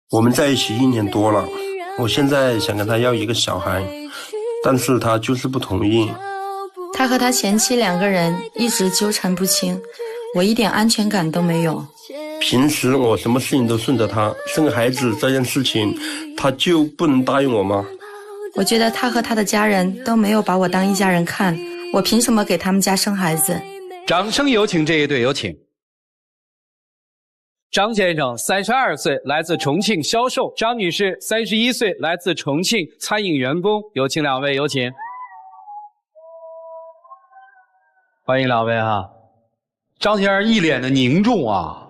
我们在一起1年多了，我现在想跟他要一个小孩，但是他就是不同意。他和他前妻2个人一直纠缠不清，我一点安全感都没有。平时我什么事情都顺着他，生个孩子这件事情，他就不能答应我吗？我觉得他和他的家人都没有把我当一家人看，我凭什么给他们家生孩子？掌声有请这一对，有请。张先生32岁，来自重庆销售；张女士31岁，来自重庆餐饮员工。有请2位，有请。欢迎2位哈。张先生一脸的凝重啊，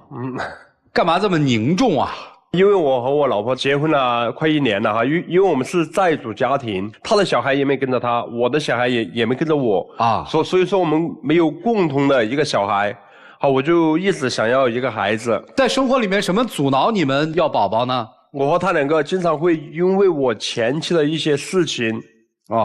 干嘛这么凝重啊？因为我和我老婆结婚了快1年了哈，因为我们是债主家庭，他的小孩也没跟着他，我的小孩也没跟着我啊，所以说我们没有共同的一个小孩。好，我就一直想要一个孩子。在生活里面什么阻挠你们要宝宝呢？我和他2个经常会因为我前妻的一些事情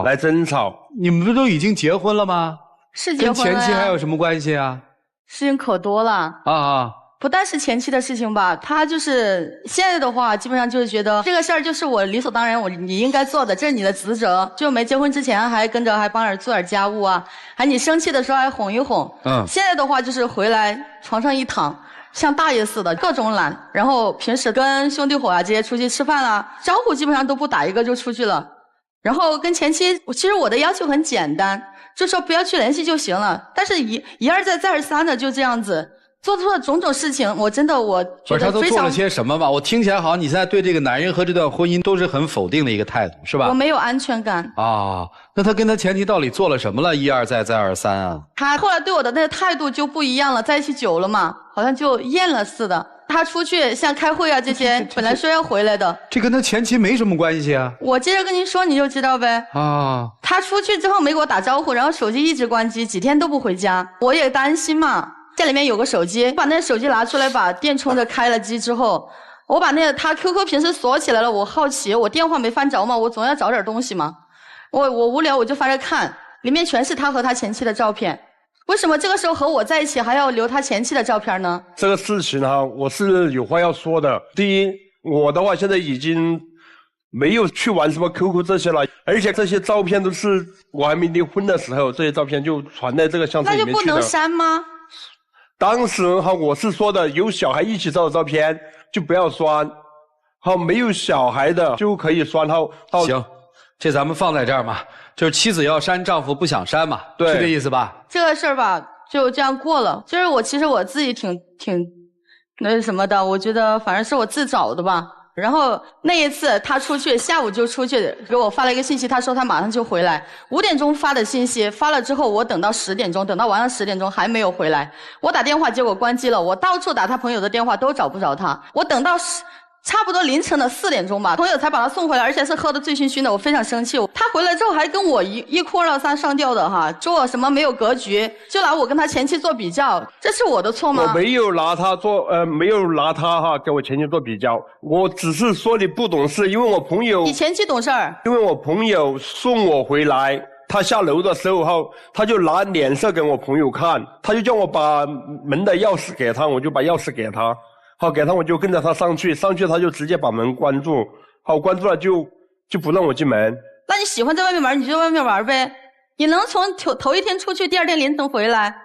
来争吵。你们不都已经结婚了吗？是结婚了呀。跟前妻还有什么关系啊？事情可多了啊！不但是前期的事情吧，他就是现在的话，基本上就是觉得这个事儿就是我理所当然，你应该做的，这是你的职责。就没结婚之前还跟着还帮着做点家务啊，还你生气的时候还哄一哄。现在的话就是回来床上一躺，像大爷似的，各种懒。然后平时跟兄弟伙啊这些出去吃饭啊，招呼基本上都不打一个就出去了。然后跟前妻，其实我的要求很简单，就说不要去联系就行了。但是一而再再而三的就这样子。做出了种种事情，我真的觉得非常。他都做了些什么吧？我听起来好像你现在对这个男人和这段婚姻都是很否定的一个态度，是吧？我没有安全感啊。那他跟他前妻到底做了什么了？一而再，再而三啊。他后来对我的那个态度就不一样了，在一起久了嘛，好像就厌了似的。他出去像开会啊这些，本来说要回来的。这跟他前妻没什么关系啊。我接着跟您说，你就知道呗。啊。他出去之后没给我打招呼，然后手机一直关机，几天都不回家，我也担心嘛。家里面有个手机，把那手机拿出来，把电充着开了机之后，我把那个他 QQ 平时锁起来了，我好奇，我电话没翻着嘛，我总要找点东西嘛。我无聊我就翻着看，里面全是他和他前妻的照片。为什么这个时候和我在一起还要留他前妻的照片呢？这个事情啊，我是有话要说的。第一，我的话现在已经没有去玩什么 QQ 这些了，而且这些照片都是我还没离婚的时候，这些照片就传在这个相册里面去的。那就不能删吗？当时哈，我是说的有小孩一起照的照片就不要删，好，没有小孩的就可以删。好，行，这咱们放在这儿嘛，就是妻子要删，丈夫不想删嘛，对，是这意思吧？这个事儿吧，就这样过了。就是其实我自己挺那什么的，我觉得反正是我自找的吧。然后那一次他出去，下午就出去给我发了一个信息，他说他马上就回来。5点钟发的信息，发了之后我等到10点钟，等到晚上10点钟还没有回来。我打电话结果关机了，我到处打他朋友的电话都找不着他。我等到差不多凌晨的4点钟吧，朋友才把他送回来，而且是喝得醉醺醺的，我非常生气。他回来之后还跟我一哭二闹三上吊的哈，说我什么没有格局，就拿我跟他前妻做比较，这是我的错吗？我没有拿他没有拿他哈跟我前妻做比较，我只是说你不懂事，因为我朋友。你前妻懂事儿？因为我朋友送我回来，他下楼的时候哈，他就拿脸色给我朋友看，他就叫我把门的钥匙给他，我就把钥匙给他。好，给他我就跟着他上去他就直接把门关住，好，关住了就不让我进门。那你喜欢在外面玩，你就在外面玩呗。你能从头一天出去，第2天凌晨回来，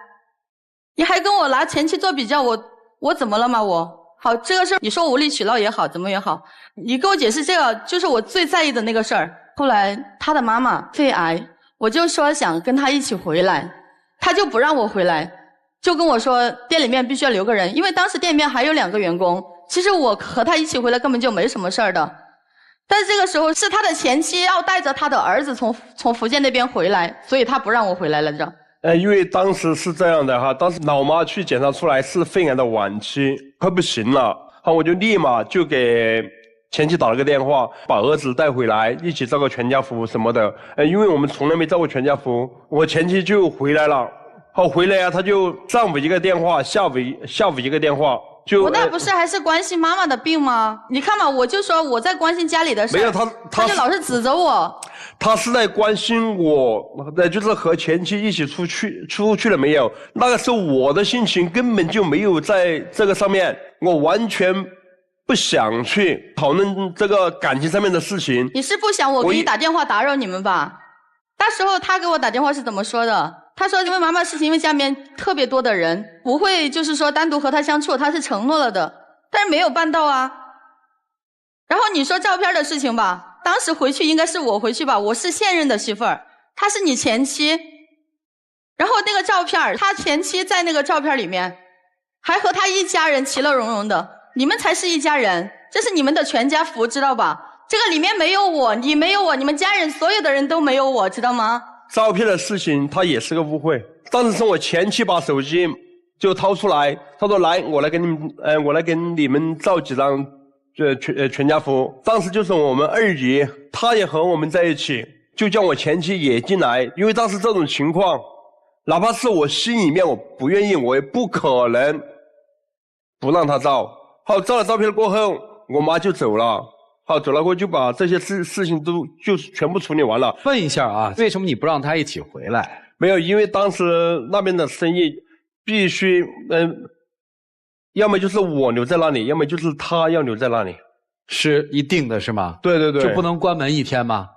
你还跟我拿前妻做比较，我怎么了吗？好，这个事儿你说无理取闹也好，怎么也好，你给我解释这个就是我最在意的那个事儿。后来他的妈妈肺癌，我就说想跟他一起回来，他就不让我回来。就跟我说店里面必须要留个人，因为当时店里面还有2个员工。其实我和他一起回来根本就没什么事儿的，但是这个时候是他的前妻要带着他的儿子从福建那边回来，所以他不让我回来了这。因为当时是这样的哈，当时老妈去检查出来是肺癌的晚期，快不行了，好，我就立马就给前妻打了个电话，把儿子带回来，一起照个全家福什么的。因为我们从来没照过全家福，我前妻就回来了。好，回来啊，他就上午一个电话，下午一个电话，就我那不是还是关心妈妈的病吗？你看嘛，我就说我在关心家里的事，没有他就老是指责我。他是在关心我，就是和前妻一起出去了没有？那个时候我的心情根本就没有在这个上面，我完全不想去讨论这个感情上面的事情。你是不想我给你打电话打扰你们吧？那时候他给我打电话是怎么说的？他说因为妈妈是因为家里面特别多的人，不会就是说单独和他相处，他是承诺了的，但是没有办到啊。然后你说照片的事情吧，当时回去应该是我回去吧，我是现任的媳妇儿，她是你前妻。然后那个照片，他前妻在那个照片里面还和他一家人其乐融融的，你们才是一家人，这是你们的全家福，知道吧？这个里面没有我，你没有我，你们家人所有的人都没有我，知道吗？照片的事情它也是个误会，当时是我前妻把手机就掏出来，他说来我来给你们照几张全家福。当时就是我们二姨，她也和我们在一起，就叫我前妻也进来，因为当时这种情况哪怕是我心里面我不愿意，我也不可能不让她照。好，照了照片过后我妈就走了。好，走了过后就把这些事情都就是全部处理完了。问一下啊，为什么你不让他一起回来？没有，因为当时那边的生意必须，要么就是我留在那里，要么就是他要留在那里，是一定的是吗？对对对，就不能关门一天吗？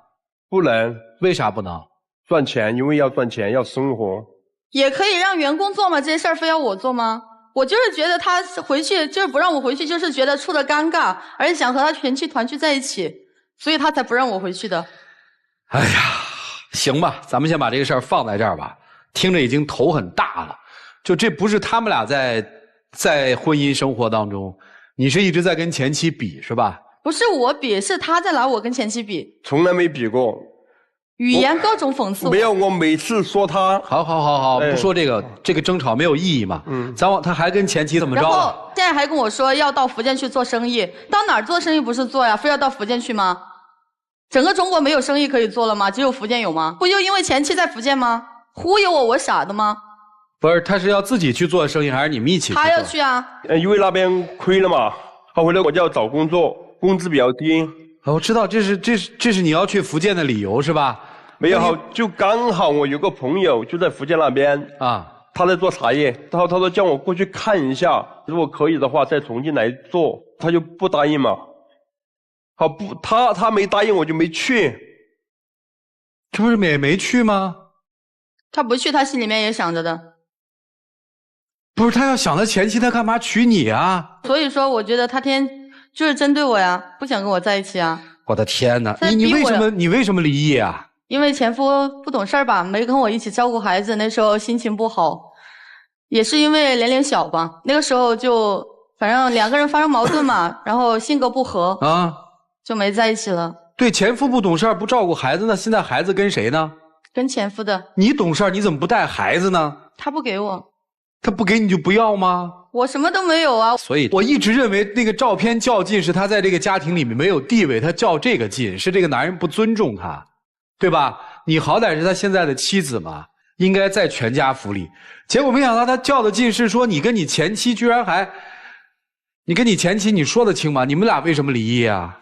不能。为啥不能？赚钱，因为要赚钱，要生活。也可以让员工做吗？这些事儿非要我做吗？我就是觉得他回去就是不让我回去，就是觉得处得尴尬，而且想和他前妻团聚在一起，所以他才不让我回去的。哎呀，行吧，咱们先把这个事儿放在这儿吧。听着已经头很大了，就这不是他们俩在婚姻生活当中，你是一直在跟前妻比是吧？不是我比，是他在拿我跟前妻比，从来没比过。语言各种讽刺我。没有，我每次说他。好，不说这个，这个争吵没有意义嘛。他还跟前妻怎么着了？然后现在还跟我说要到福建去做生意，到哪儿做生意不是做呀？非要到福建去吗？整个中国没有生意可以做了吗？只有福建有吗？不就因为前妻在福建吗？忽悠我傻的吗？不是，他是要自己去做生意，还是你们一起去做？他要去啊。因为那边亏了嘛，他回来我就要找工作，工资比较低。我知道，这是你要去福建的理由是吧？没有好，就刚好我有个朋友就在福建那边啊，他在做茶叶，他说叫我过去看一下，如果可以的话再重新来做，他就不答应嘛。好不，他没答应我就没去。这不是没去吗？他不去，他心里面也想着的。不是，他要想他前妻，他干嘛娶你啊？所以说，我觉得他天就是针对我呀，不想跟我在一起啊。我的天哪！你为什么离异啊？因为前夫不懂事儿吧，没跟我一起照顾孩子，那时候心情不好，也是因为年龄小吧，那个时候就反正两个人发生矛盾嘛，然后性格不合啊，就没在一起了。对，前夫不懂事儿，不照顾孩子，那现在孩子跟谁呢？跟前夫的。你懂事儿，你怎么不带孩子呢？他不给我。他不给你就不要吗？我什么都没有啊。所以我一直认为那个照片较劲是他在这个家庭里面没有地位，他较这个劲是这个男人不尊重他，对吧？你好歹是他现在的妻子嘛，应该在全家福里。结果没想到他较的劲是说你跟你前妻居然还，你跟你前妻你说得清吗？你们俩为什么离异啊？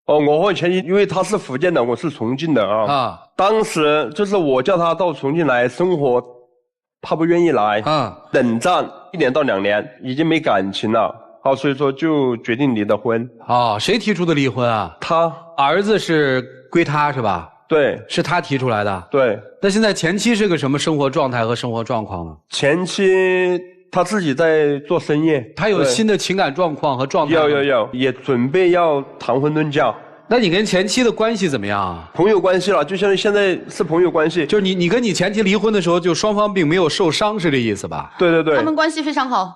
哦，我和前妻因为他是福建的，我是重庆的啊。当时就是我叫他到重庆来生活，他不愿意来冷战1年到2年，已经没感情了。好，所以说就决定离的婚。谁提出的离婚啊？他。儿子是归他是吧？对，是他提出来的。对。那现在前妻是个什么生活状态和生活状况呢？前妻他自己在做生意，他有新的情感状况和状态。有，也准备要谈婚论嫁。那你跟前妻的关系怎么样啊？朋友关系了，就像现在是朋友关系。就是你跟你前妻离婚的时候，就双方并没有受伤，是这意思吧？对。他们关系非常好，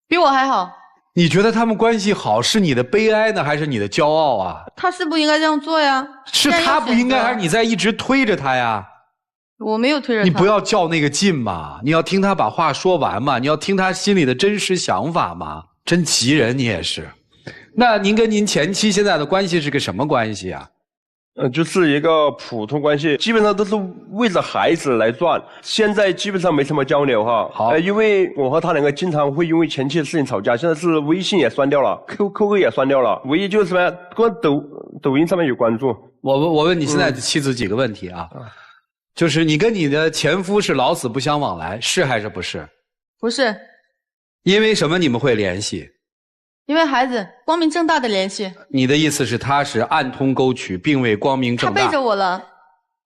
比我还好。你觉得他们关系好是你的悲哀呢，还是你的骄傲啊？他是不应该这样做呀。是他不应该，还是你在一直推着他呀？我没有推着他。你不要较那个劲嘛，你要听他把话说完嘛，你要听他心里的真实想法嘛。真急人，你也是。那您跟您前妻现在的关系是个什么关系啊？就是一个普通关系，基本上都是为着孩子来赚。现在基本上没什么交流哈。好，因为我和他两个经常会因为前妻的事情吵架，现在是微信也删掉了 ，QQ 也删掉了，唯一就是什么呀，跟抖音上面有关注。我问你现在的妻子几个问题啊？就是你跟你的前夫是老死不相往来，是还是不是？不是。因为什么你们会联系？因为孩子光明正大的联系，你的意思是他是暗通沟渠，并未光明正大？他背着我了。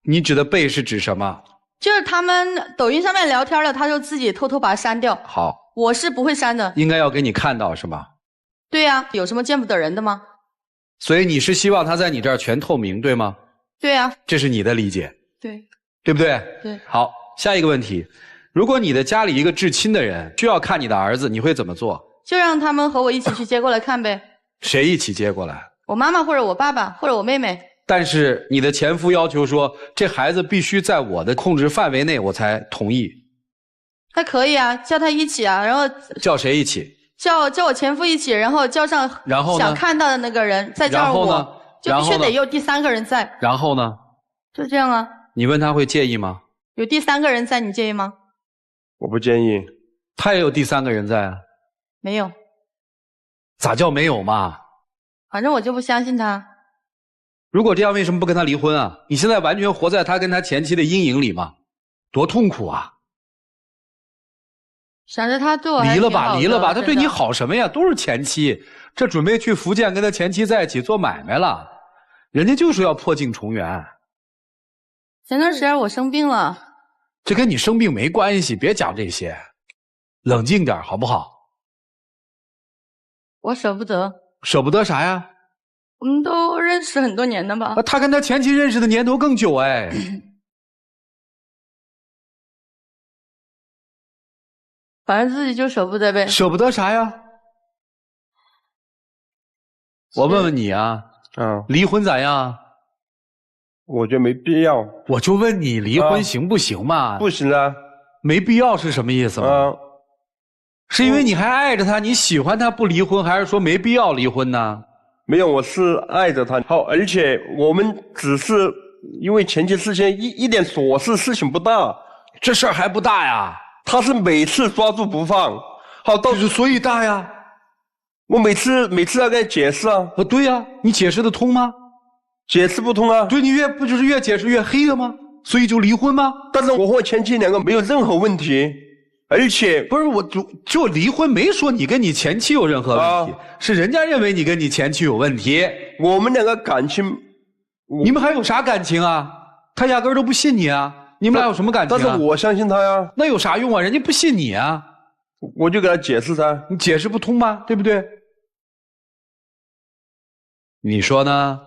你指的背是指什么？就是他们抖音上面聊天了，他就自己偷偷把它删掉。好，我是不会删的。应该要给你看到是吗？对呀，有什么见不得人的吗？所以你是希望他在你这儿全透明，对吗？对呀，这是你的理解，对，对不对？对。好，下一个问题，如果你的家里一个至亲的人需要看你的儿子，你会怎么做？就让他们和我一起去接过来看呗。谁一起接过来？我妈妈或者我爸爸或者我妹妹。但是你的前夫要求说，这孩子必须在我的控制范围内，我才同意。他可以啊，叫他一起啊，然后叫谁一起？叫我前夫一起，然后叫上想看到的那个人，再叫上我，就必须得有第三个人在。然后呢？就这样啊。你问他会介意吗？有第三个人在，你介意吗？我不介意。他也有第三个人在啊。没有。咋叫没有嘛？反正我就不相信他。如果这样，为什么不跟他离婚啊？你现在完全活在他跟他前妻的阴影里嘛，多痛苦啊！想着他对我还离了吧，离了吧，他对你好好什么呀？都是前妻，这准备去福建跟他前妻在一起做买卖了，人家就是要破镜重圆。前段时间我生病了，这跟你生病没关系，别讲这些，冷静点好不好？我舍不得。舍不得啥呀？我们都认识很多年了吧？他跟他前妻认识的年头更久哎。反正自己就舍不得呗。舍不得啥呀？我问问你啊，离婚咋样？我觉得没必要。我就问你，离婚行不行嘛？不行啊。没必要是什么意思嘛？是因为你还爱着他，你喜欢他不离婚，还是说没必要离婚呢？没有，我是爱着他。好，而且我们只是因为前期事情一点琐事情不大，这事儿还不大呀。他是每次抓住不放，好到所以大呀。我每次要跟他解释啊。对呀，你解释得通吗？解释不通啊。对，你不就是越解释越黑了吗？所以就离婚吗？但是我和我前妻两个没有任何问题，而且不是我就离婚没说你跟你前妻有任何问题，是人家认为你跟你前妻有问题。我们两个感情，你们还有啥感情啊？他压根儿都不信你啊。你们俩有什么感情啊？但是我相信他呀。那有啥用啊？人家不信你啊。我就给他解释噻。你解释不通吗？对不对？你说呢？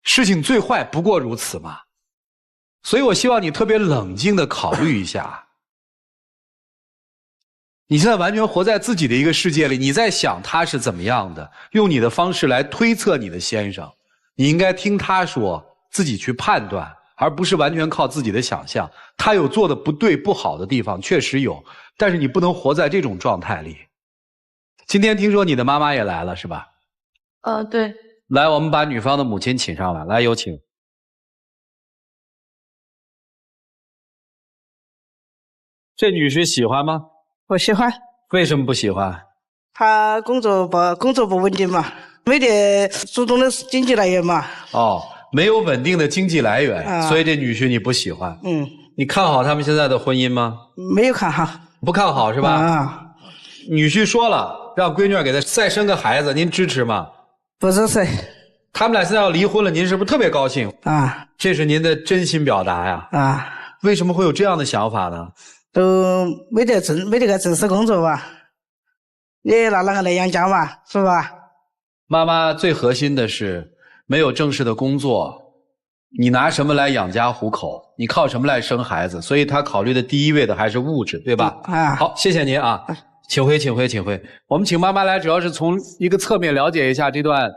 事情最坏不过如此嘛。所以我希望你特别冷静地考虑一下。你现在完全活在自己的一个世界里，你在想他是怎么样的，用你的方式来推测你的先生。你应该听他说，自己去判断，而不是完全靠自己的想象。他有做的不对不好的地方，确实有，但是你不能活在这种状态里。今天听说你的妈妈也来了是吧？对。来，我们把女方的母亲请上来，来，有请。这女士喜欢吗？不喜欢。为什么不喜欢？她工作不稳定嘛，没得主动的经济来源嘛。哦，没有稳定的经济来源，所以这女婿你不喜欢。你看好他们现在的婚姻吗？没有看好。不看好是吧？女婿说了，让闺女给他再生个孩子，您支持吗？不支持。他们俩现在要离婚了，您是不是特别高兴？这是您的真心表达呀。为什么会有这样的想法呢？都没得个正式工作吧，你拿哪个来养家嘛，是吧？妈妈最核心的是没有正式的工作，你拿什么来养家糊口？你靠什么来生孩子？所以她考虑的第一位的还是物质，对吧？好，谢谢您啊，请回，请回，请回。我们请妈妈来，主要是从一个侧面了解一下这段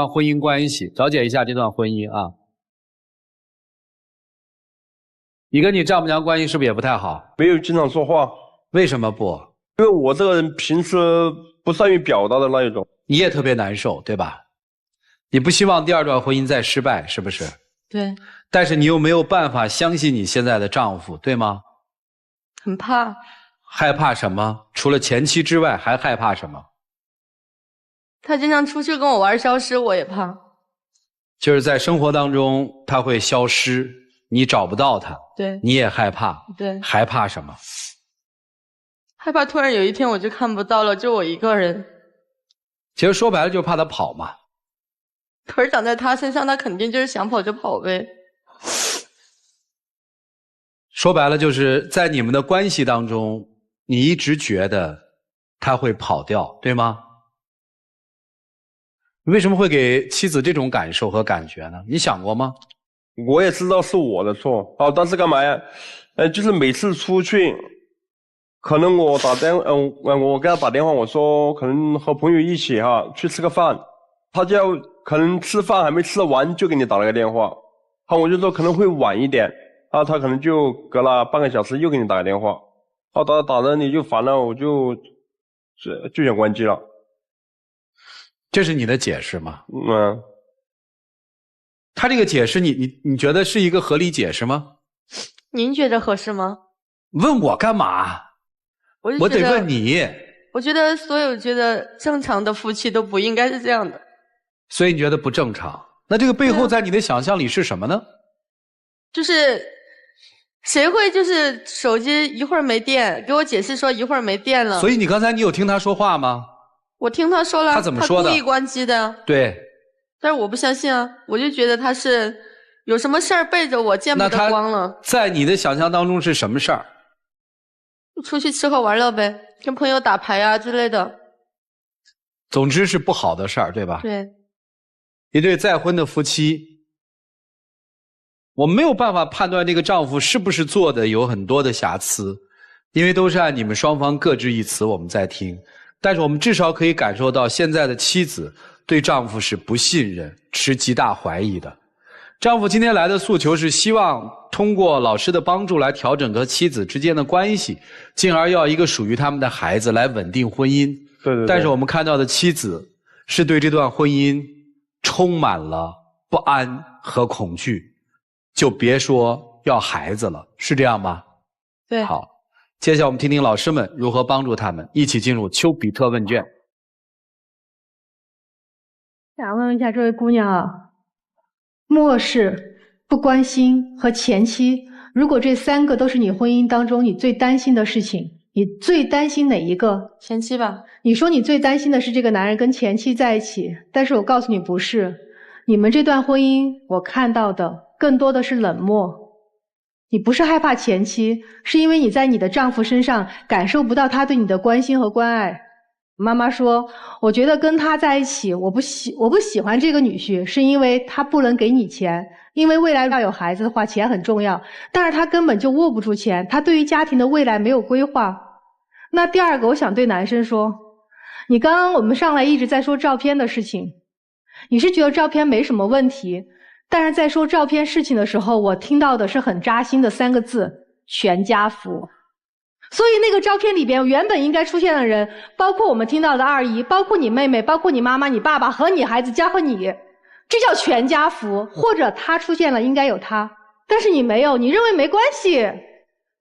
婚姻关系，了解一下这段婚姻啊。你跟你丈母娘关系是不是也不太好？没有经常说话。为什么不？因为我这个人平时不善于表达的那一种。你也特别难受，对吧？你不希望第二段婚姻再失败，是不是？对。但是你又没有办法相信你现在的丈夫，对吗？很怕。害怕什么？除了前妻之外，还害怕什么？他经常出去跟我玩消失，我也怕。就是在生活当中他会消失，你找不到他，对，你也害怕，对，还怕什么？害怕突然有一天我就看不到了，就我一个人。其实说白了就是怕他跑嘛。腿长在他身上，他肯定就是想跑就跑呗。说白了就是在你们的关系当中，你一直觉得他会跑掉，对吗？你为什么会给妻子这种感受和感觉呢？你想过吗？我也知道是我的错，但是干嘛呀？就是每次出去，可能我给他打电话，我说可能和朋友一起去吃个饭，他就可能吃饭还没吃完就给你打了个电话，我就说可能会晚一点，他可能就隔了半个小时又给你打个电话，打着你就烦了，我就想关机了。这是你的解释吗？嗯。他这个解释你觉得是一个合理解释吗？您觉得合适吗？问我干嘛？我得问你。我觉得所有觉得正常的夫妻都不应该是这样的。所以你觉得不正常？那这个背后在你的想象里是什么呢？就是谁会就是手机一会儿没电，给我解释说一会儿没电了。所以你刚才你有听他说话吗？我听他说了。他怎么说的？他故意关机的。对。但是我不相信啊，我就觉得他是有什么事儿背着我，见不得光了。在你的想象当中是什么事儿？出去吃喝玩乐呗，跟朋友打牌啊之类的。总之是不好的事儿，对吧？对。一对再婚的夫妻，我没有办法判断这个丈夫是不是做的有很多的瑕疵，因为都是按你们双方各执一词我们在听。但是我们至少可以感受到现在的妻子对丈夫是不信任、持极大怀疑的。丈夫今天来的诉求是希望通过老师的帮助来调整和妻子之间的关系，进而要一个属于他们的孩子来稳定婚姻。对。但是我们看到的妻子是对这段婚姻充满了不安和恐惧，就别说要孩子了，是这样吗？对。好，接下来我们听听老师们如何帮助他们，一起进入丘比特问卷。想问一下这位姑娘啊，漠视、不关心和前妻，如果这3个都是你婚姻当中你最担心的事情，你最担心哪一个？前妻吧。你说你最担心的是这个男人跟前妻在一起，但是我告诉你不是，你们这段婚姻我看到的更多的是冷漠。你不是害怕前妻，是因为你在你的丈夫身上感受不到他对你的关心和关爱。妈妈说，我觉得跟他在一起，我不喜欢这个女婿，是因为他不能给你钱，因为未来要有孩子的话，钱很重要，但是他根本就握不住钱，他对于家庭的未来没有规划。那第二个，我想对男生说，你刚刚我们上来一直在说照片的事情，你是觉得照片没什么问题，但是在说照片事情的时候，我听到的是很扎心的3个字：全家福。所以那个照片里边原本应该出现的人，包括我们听到的二姨，包括你妹妹，包括你妈妈、你爸爸和你孩子加和你，这叫全家福。或者他出现了应该有他，但是你没有，你认为没关系。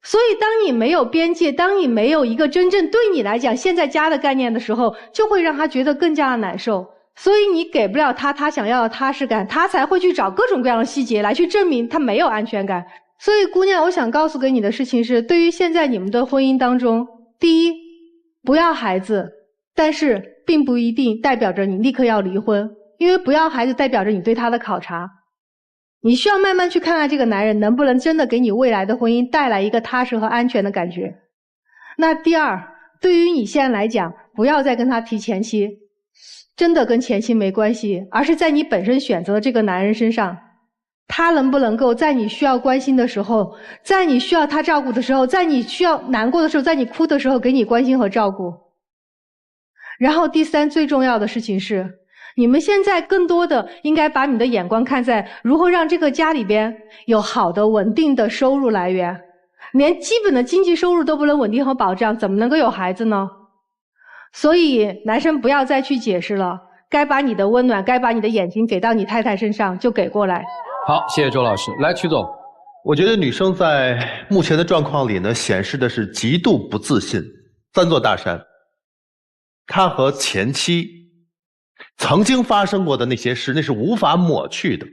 所以当你没有边界，当你没有一个真正对你来讲现在家的概念的时候，就会让他觉得更加的难受。所以你给不了他想要的踏实感，他才会去找各种各样的细节来去证明他没有安全感。所以姑娘，我想告诉给你的事情是，对于现在你们的婚姻当中，第一，不要孩子，但是并不一定代表着你立刻要离婚，因为不要孩子代表着你对他的考察。你需要慢慢去看看这个男人能不能真的给你未来的婚姻带来一个踏实和安全的感觉。那第二，对于你现在来讲，不要再跟他提前妻，真的跟前妻没关系，而是在你本身选择的这个男人身上，他能不能够在你需要关心的时候，在你需要他照顾的时候，在你需要难过的时候，在你哭的时候给你关心和照顾。然后第三，最重要的事情是，你们现在更多的应该把你的眼光看在如何让这个家里边有好的稳定的收入来源。连基本的经济收入都不能稳定和保障，怎么能够有孩子呢？所以男生不要再去解释了，该把你的温暖，该把你的眼睛给到你太太身上就给过来。好，谢谢周老师。来，曲总。我觉得女生在目前的状况里呢，显示的是极度不自信。3座大山，她和前妻曾经发生过的那些事，那是无法抹去的。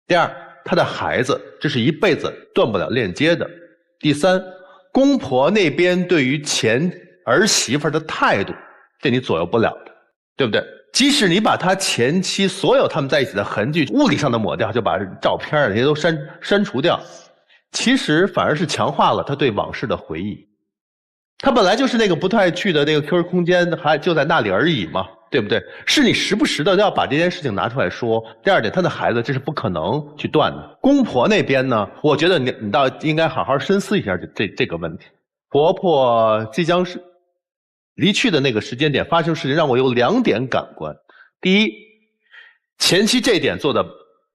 第二，她的孩子，这是一辈子断不了链接的。第三，公婆那边对于前儿媳妇的态度，这你左右不了的，对不对？即使你把他前妻所有他们在一起的痕迹物理上的抹掉，就把照片那些都删除掉，其实反而是强化了他对往事的回忆。他本来就是那个不太去的那个 QQ 空间，还就在那里而已嘛，对不对？是你时不时的要把这件事情拿出来说。第二点，他的孩子这是不可能去断的。公婆那边呢，我觉得你倒应该好好深思一下这个问题。婆婆即将是离去的那个时间点发生事情，让我有2点感官。第一，前妻这一点做得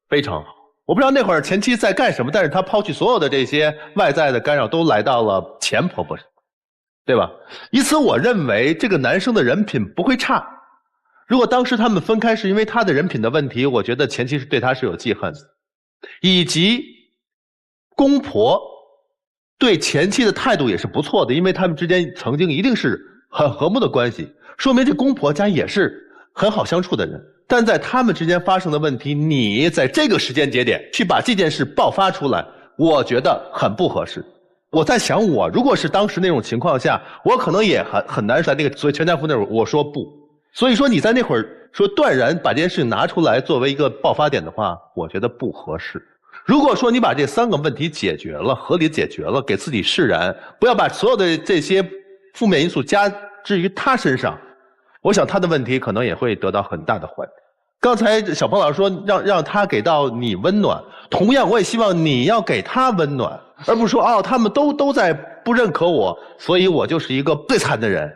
非常好。我不知道那会儿前妻在干什么，但是她抛弃所有的这些外在的干扰，都来到了前婆婆上，对吧？因此我认为这个男生的人品不会差。如果当时他们分开是因为他的人品的问题，我觉得前妻是对他是有记恨的。以及公婆对前妻的态度也是不错的，因为他们之间曾经一定是很和睦的关系，说明这公婆家也是很好相处的人。但在他们之间发生的问题，你在这个时间节点去把这件事爆发出来，我觉得很不合适。我在想，我如果是当时那种情况下，我可能也很难在那个所谓全家福那会儿我说不。所以说你在那会儿说断然把这件事情拿出来作为一个爆发点的话，我觉得不合适。如果说你把这3个问题解决了，合理解决了，给自己释然，不要把所有的这些负面因素加之于他身上，我想他的问题可能也会得到很大的缓解。刚才小鹏老师说让他给到你温暖，同样我也希望你要给他温暖，而不是说他们都在不认可我，所以我就是一个最惨的人。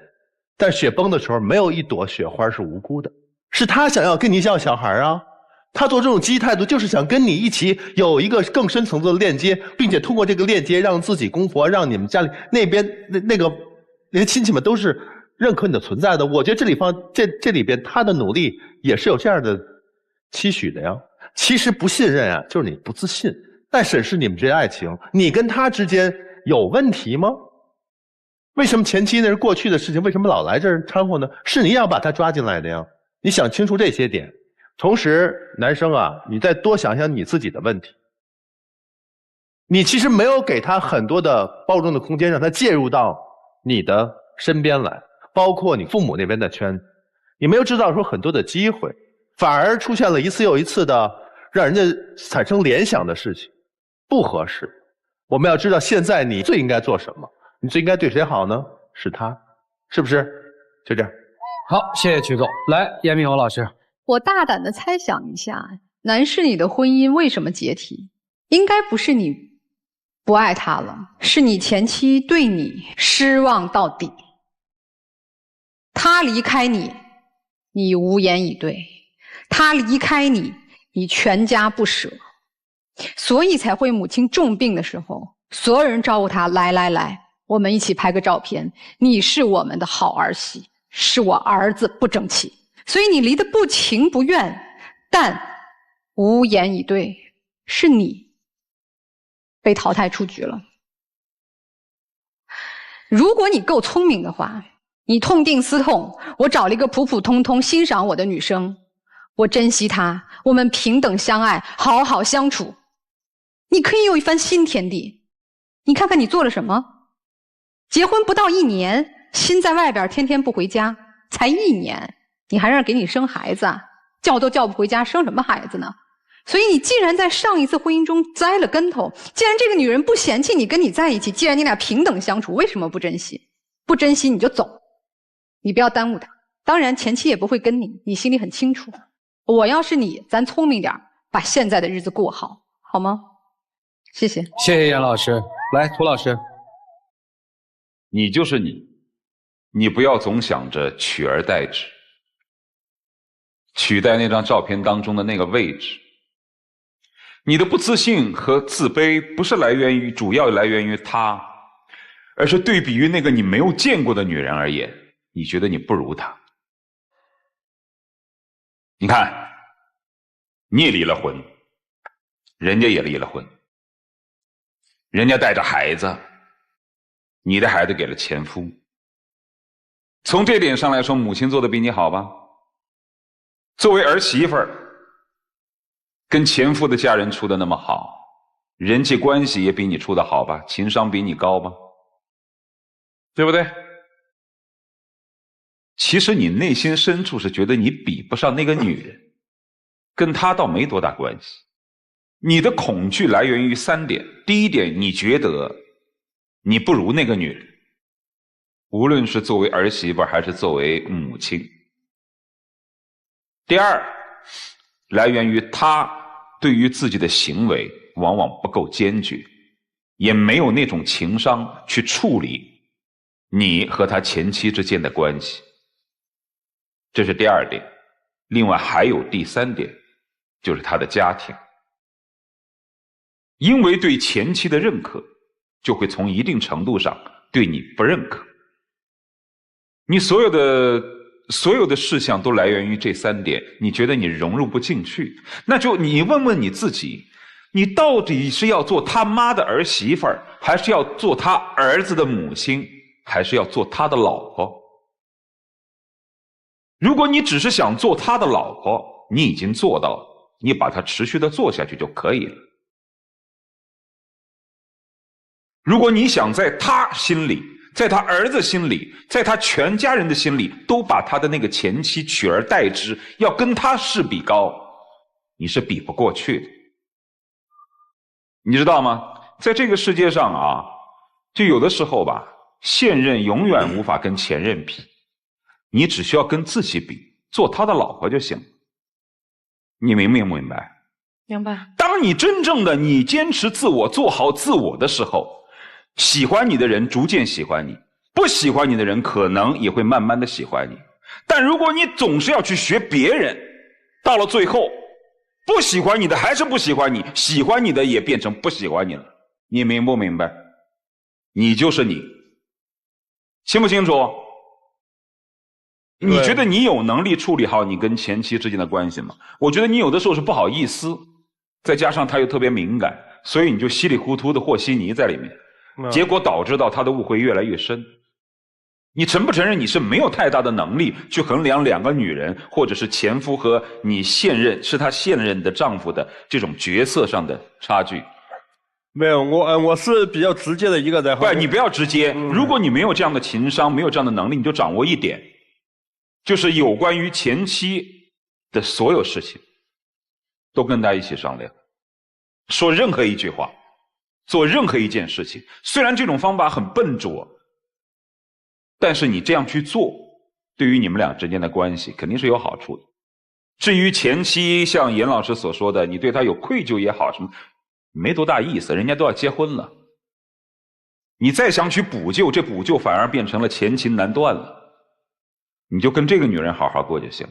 但雪崩的时候，没有一朵雪花是无辜的，是他想要跟你像小孩啊，他做这种积极态度就是想跟你一起有一个更深层次的链接，并且通过这个链接让自己公婆，让你们家里那边那些亲戚们都是认可你的存在的。我觉得这里边他的努力也是有这样的期许的呀。其实不信任啊，就是你不自信。再审视你们这爱情，你跟他之间有问题吗？为什么前妻那是过去的事情，为什么老来这儿掺和呢？是你要把他抓进来的呀。你想清楚这些点。同时男生啊，你再多想想你自己的问题。你其实没有给他很多的包容的空间，让他介入到你的身边来，包括你父母那边的圈子，你没有制造出很多的机会，反而出现了一次又一次的让人家产生联想的事情，不合适。我们要知道现在你最应该做什么，你最应该对谁好呢？是他，是不是？就这样。好，谢谢曲总。来，严明宏老师。我大胆的猜想一下，男士你的婚姻为什么解体？应该不是你不爱他了，是你前妻对你失望到底。他离开你，你无言以对；他离开你，你全家不舍。所以才会母亲重病的时候，所有人招呼他，来，我们一起拍个照片。你是我们的好儿媳，是我儿子不争气。所以你离得不情不愿，但无言以对，是你被淘汰出局了。如果你够聪明的话，你痛定思痛，我找了一个普普通通欣赏我的女生，我珍惜她，我们平等相爱，好好相处，你可以有一番新天地。你看看你做了什么？结婚不到1年，心在外边，天天不回家，才1年。你还让给你生孩子啊？叫都叫不回家，生什么孩子呢？所以你既然在上一次婚姻中栽了跟头，既然这个女人不嫌弃你跟你在一起，既然你俩平等相处，为什么不珍惜？不珍惜你就走，你不要耽误她。当然前妻也不会跟你，你心里很清楚。我要是你，咱聪明点，把现在的日子过好，好吗？谢谢。谢谢严老师。来，涂老师。你就是你不要总想着取而代之，取代那张照片当中的那个位置。你的不自信和自卑不是主要来源于他，而是对比于那个你没有见过的女人而言，你觉得你不如她。你看，你也离了婚，人家也离了婚，人家带着孩子，你的孩子给了前夫。从这点上来说，母亲做的比你好吧？作为儿媳妇儿，跟前夫的家人处得那么好，人际关系也比你处得好吧？情商比你高吧？对不对？其实你内心深处是觉得你比不上那个女人，跟她倒没多大关系。你的恐惧来源于3点。第一点，你觉得你不如那个女人，无论是作为儿媳妇还是作为母亲。第二，来源于她对于自己的行为往往不够坚决，也没有那种情商去处理你和他前妻之间的关系。这是第2点。另外还有第3点，就是他的家庭。因为对前妻的认可，就会从一定程度上对你不认可。你所有的事项都来源于这3点，你觉得你融入不进去，那就你问问你自己，你到底是要做他妈的儿媳妇儿，还是要做他儿子的母亲，还是要做他的老婆？如果你只是想做他的老婆，你已经做到了，你把它持续的做下去就可以了。如果你想在他心里，在他儿子心里，在他全家人的心里，都把他的那个前妻取而代之，要跟他势比高，你是比不过去的。你知道吗？在这个世界上啊，就有的时候吧，现任永远无法跟前任比，你只需要跟自己比，做他的老婆就行。你明不明白？明白。当你真正的你坚持自我，做好自我的时候，喜欢你的人逐渐喜欢你，不喜欢你的人可能也会慢慢的喜欢你。但如果你总是要去学别人，到了最后不喜欢你的还是不喜欢你，喜欢你的也变成不喜欢你了。你明不明白？你就是你，清不清楚？你觉得你有能力处理好你跟前妻之间的关系吗？我觉得你有的时候是不好意思，再加上他又特别敏感，所以你就稀里糊涂的和稀泥在里面，结果导致到他的误会越来越深。你承不承认你是没有太大的能力去衡量2个女人或者是前夫和你现任是他现任的丈夫的这种角色上的差距？没有，我是比较直接的一个人。不，你不要直接。如果你没有这样的情商，没有这样的能力，你就掌握一点，就是有关于前妻的所有事情都跟他一起商量，说任何一句话，做任何一件事情。虽然这种方法很笨拙，但是你这样去做，对于你们俩之间的关系肯定是有好处的。至于前妻像严老师所说的，你对他有愧疚也好，什么没多大意思，人家都要结婚了，你再想去补救，这补救反而变成了前情难断了。你就跟这个女人好好过就行。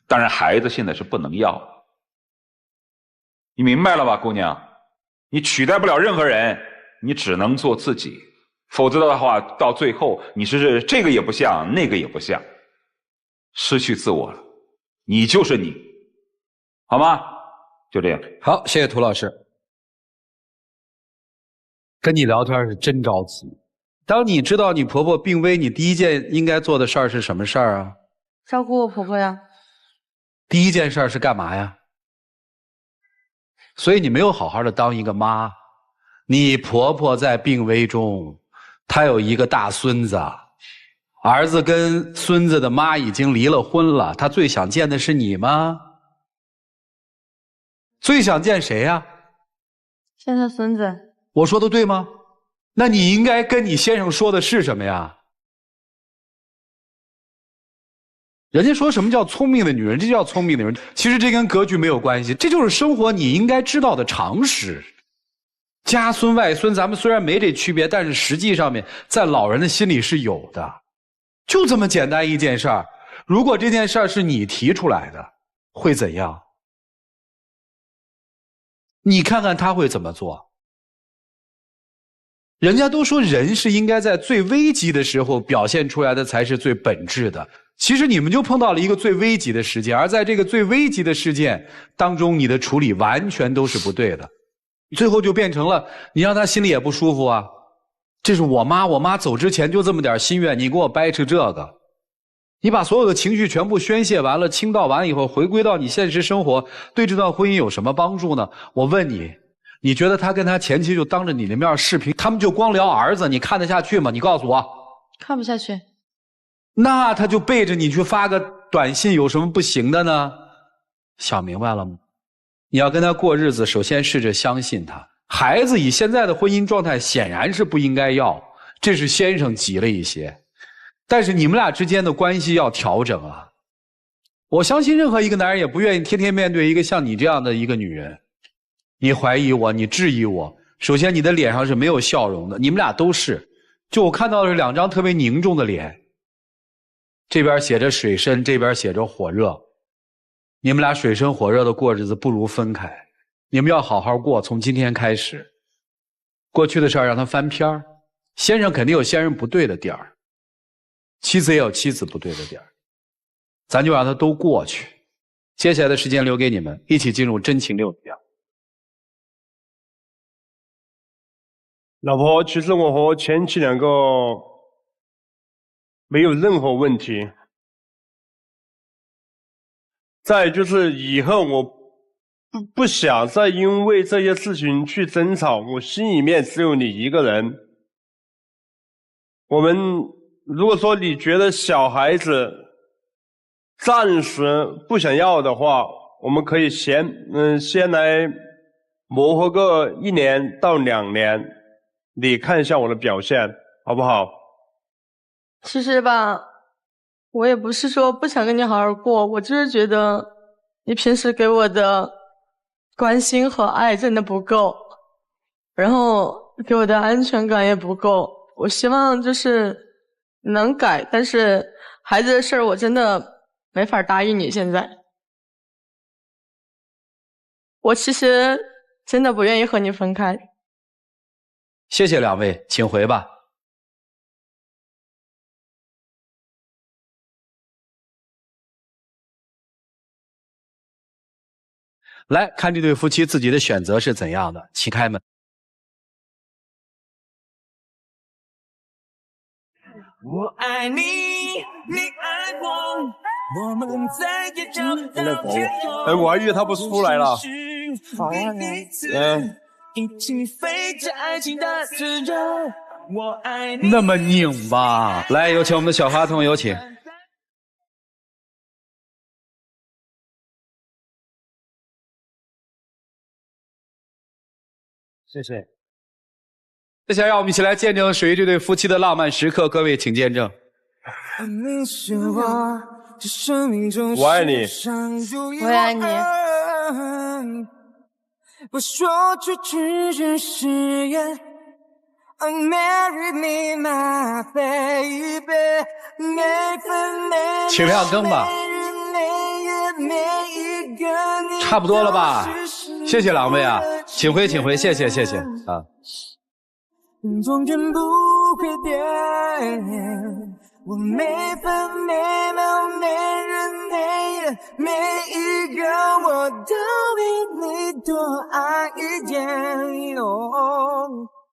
当然孩子现在是不能要，你明白了吧，姑娘？你取代不了任何人，你只能做自己，否则的话到最后你是这个也不像，那个也不像，失去自我了。你就是你，好吗？就这样。好，谢谢涂老师。跟你聊天是真着急。当你知道你婆婆病危，你第一件应该做的事儿是什么事儿啊？照顾我婆婆呀。第一件事儿是干嘛呀？所以你没有好好的当一个妈。你婆婆在病危中，她有一个大孙子，儿子跟孙子的妈已经离了婚了，她最想见的是你吗？最想见谁呀？现在孙子。我说的对吗？那你应该跟你先生说的是什么呀？人家说什么叫聪明的女人，这叫聪明的人，其实这跟格局没有关系，这就是生活你应该知道的常识。家孙外孙咱们虽然没这区别，但是实际上面在老人的心里是有的。就这么简单一件事儿，如果这件事儿是你提出来的，会怎样？你看看他会怎么做。人家都说人是应该在最危急的时候表现出来的才是最本质的，其实你们就碰到了一个最危急的事件，而在这个最危急的事件当中，你的处理完全都是不对的，最后就变成了你让他心里也不舒服啊。这是我妈走之前就这么点心愿，你给我掰扯这个，你把所有的情绪全部宣泄完了，倾倒完以后，回归到你现实生活，对这段婚姻有什么帮助呢？我问你，你觉得他跟他前妻就当着你的面视频，他们就光聊儿子，你看得下去吗？你告诉我。看不下去。那他就背着你去发个短信，有什么不行的呢？想明白了吗？你要跟他过日子，首先试着相信他。孩子以现在的婚姻状态显然是不应该要，这是先生急了一些。但是你们俩之间的关系要调整啊！我相信任何一个男人也不愿意天天面对一个像你这样的一个女人。你怀疑我，你质疑我，首先你的脸上是没有笑容的，你们俩都是。就我看到的是两张特别凝重的脸，这边写着水深，这边写着火热。你们俩水深火热的过日子不如分开，你们要好好过，从今天开始。过去的事儿让他翻篇儿，先生肯定有先生不对的点儿，妻子也有妻子不对的点儿，咱就让它都过去。接下来的时间留给你们，一起进入真情六讲。老婆，其实我和前妻两个没有任何问题。再就是以后我不想再因为这些事情去争吵，我心里面只有你一个人。我们如果说你觉得小孩子暂时不想要的话，我们可以先来磨合个1年到2年，你看一下我的表现，好不好？其实吧，我也不是说不想跟你好好过，我就是觉得你平时给我的关心和爱真的不够，然后给我的安全感也不够。我希望就是能改，但是孩子的事儿我真的没法答应你。现在我其实真的不愿意和你分开。谢谢两位，请回吧。来看这对夫妻自己的选择是怎样的，请开门。我爱你，你爱我，我们再也找不到天空。哎，我还以为他不出来了。好啊，一起飞着爱情的自由。我爱你。那么拧吧，来，有请我们的小花童，有请。谢谢。接下来让我们一起来见证属于这对夫妻的浪漫时刻，各位请见证。我爱你，我也爱你。不说出去只是言 Marry me my baby 请亮灯吧。差不多了吧？谢谢两位啊，请回请回，谢谢谢谢啊。终点不会变，我每分每秒每日每夜每一个我都比你多爱一点。